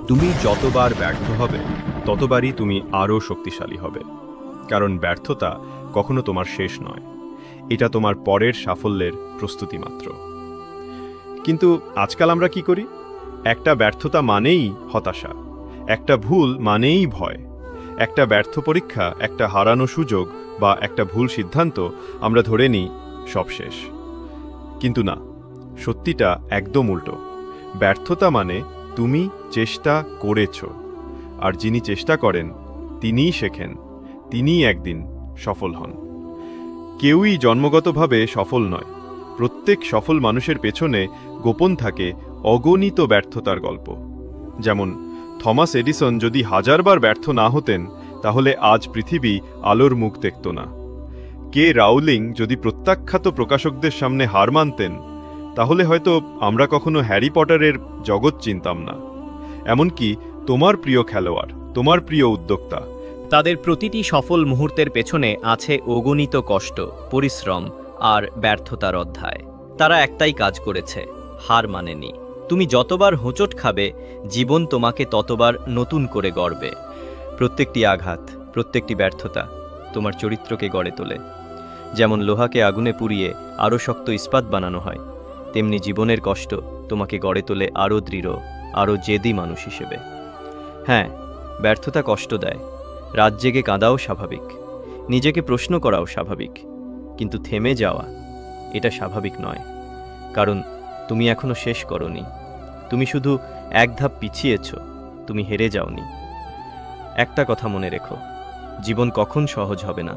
তুমি যতবার ব্যর্থ হবে ততবারই তুমি আরও শক্তিশালী হবে, কারণ ব্যর্থতা কখনো তোমার শেষ নয়, এটা তোমার পরের সাফল্যের প্রস্তুতি মাত্র। কিন্তু আজকাল আমরা কি করি? একটা ব্যর্থতা মানেই হতাশা, একটা ভুল মানেই ভয়, একটা ব্যর্থ পরীক্ষা, একটা হারানো সুযোগ বা একটা ভুল সিদ্ধান্ত আমরা ধরে নিই সব শেষ। কিন্তু না, সত্যিটা একদম উল্টো। ব্যর্থতা মানে তুমি চেষ্টা করেছ, আর যিনি চেষ্টা করেন তিনিই শেখেন, তিনিই একদিন সফল হন। কেউই জন্মগতভাবে সফল নয়। প্রত্যেক সফল মানুষের পেছনে গোপন থাকে অগণিত ব্যর্থতার গল্প। যেমন থমাস এডিসন যদি হাজারবার ব্যর্থ না হতেন, তাহলে আজ পৃথিবী আলোর মুখ দেখত না। কে রাউলিং যদি প্রত্যাখ্যাত প্রকাশকদের সামনে হার মানতেন, তাহলে হয়তো আমরা কখনো হ্যারি পটারের জগৎ চিনতাম না। এমনকি তোমার প্রিয় খেলোয়াড়, তোমার প্রিয় উদ্যোক্তা, তাদের প্রতিটি সফল মুহূর্তের পেছনে আছে অগণিত কষ্ট, পরিশ্রম আর ব্যর্থতার অধ্যায়। তারা একটাই কাজ করেছে, হার মানেনি। তুমি যতবার হোঁচট খাবে, জীবন তোমাকে ততবার নতুন করে গড়বে। প্রত্যেকটি আঘাত, প্রত্যেকটি ব্যর্থতা তোমার চরিত্রকে গড়ে তোলে। যেমন লোহাকে আগুনে পুড়িয়ে আরও শক্ত ইস্পাত বানানো হয়, তেমনি জীবনের কষ্ট তোমাকে গড়ে তোলে আরও দৃঢ়, আরও জেদি মানুষ হিসেবে। হ্যাঁ, ব্যর্থতা কষ্ট দেয়, রাত জেগে কাঁদাও স্বাভাবিক, নিজেকে প্রশ্ন করাও স্বাভাবিক, কিন্তু থেমে যাওয়া এটা স্বাভাবিক নয়। কারণ তুমি এখনো শেষ করনি, তুমি শুধু এক ধাপ পিছিয়েছ, তুমি হেরে যাওনি। একটা কথা মনে রেখো, জীবন কখন সহজ হবে না,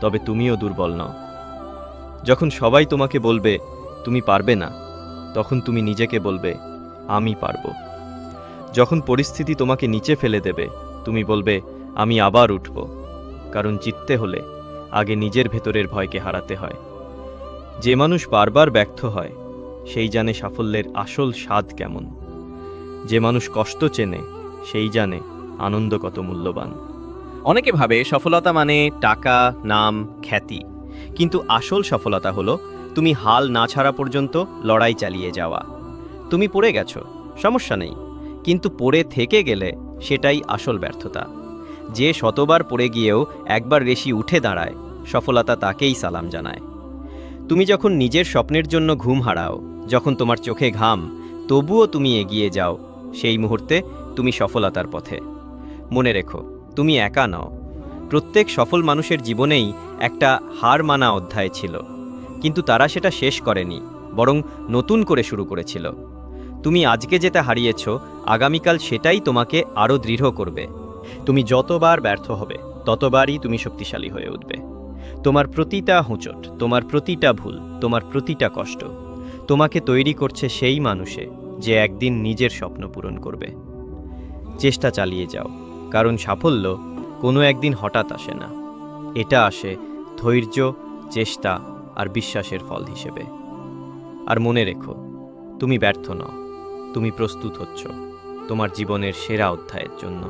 তবে তুমিও দুর্বল নও। যখন সবাই তোমাকে বলবে তুমি পারবে না, তখন তুমি নিজেকে বলবে আমি পারব। যখন পরিস্থিতি তোমাকে নিচে ফেলে দেবে, তুমি বলবে আমি আবার উঠব। কারণ জিততে হলে আগে নিজের ভেতরের ভয়কে হারাতে হয়। যে মানুষ বারবার ব্যর্থ হয়, সেই জানে সাফল্যের আসল স্বাদ কেমন। যে মানুষ কষ্ট চেনে, সেই জানে আনন্দ কত মূল্যবান। অনেকে ভাবে সফলতা মানে টাকা, নাম, খ্যাতি, কিন্তু আসল সফলতা হলো তুমি হাল না ছাড়া পর্যন্ত লড়াই চালিয়ে যাওয়া। তুমি পড়ে গেছো, সমস্যা নেই, কিন্তু পড়ে থেকে গেলে সেটাই আসল ব্যর্থতা। যে শতবার পড়ে গিয়েও একবার বেশি উঠে দাঁড়ায়, সফলতা তাকেই সালাম জানায়। তুমি যখন নিজের স্বপ্নের জন্য ঘুম হারাও, যখন তোমার চোখে ঘাম, তবুও তুমি এগিয়ে যাও, সেই মুহূর্তে তুমি সফলতার পথে। মনে রেখো, তুমি একা নও। প্রত্যেক সফল মানুষের জীবনেই একটা হার মানা অধ্যায় ছিল, কিন্তু তারা সেটা শেষ করেনি, বরং নতুন করে শুরু করেছিল। তুমি আজকে যেটা হারিয়েছ, আগামীকাল সেটাই তোমাকে আরও দৃঢ় করবে। তুমি যতবার ব্যর্থ হবে, ততবারই তুমি শক্তিশালী হয়ে উঠবে। তোমার প্রতিটা হোঁচট, তোমার প্রতিটা ভুল, তোমার প্রতিটা কষ্ট তোমাকে তৈরি করছে সেই মানুষে যে একদিন নিজের স্বপ্ন পূরণ করবে। চেষ্টা চালিয়ে যাও, কারণ সাফল্য কোনো একদিন হঠাৎ আসে না। এটা আসে ধৈর্য, চেষ্টা আর বিশ্বাসের ফল হিসেবে। আর মনে রেখো, তুমি ব্যর্থ নও, তুমি প্রস্তুত হচ্ছ তোমার জীবনের সেরা অধ্যায়ের জন্য।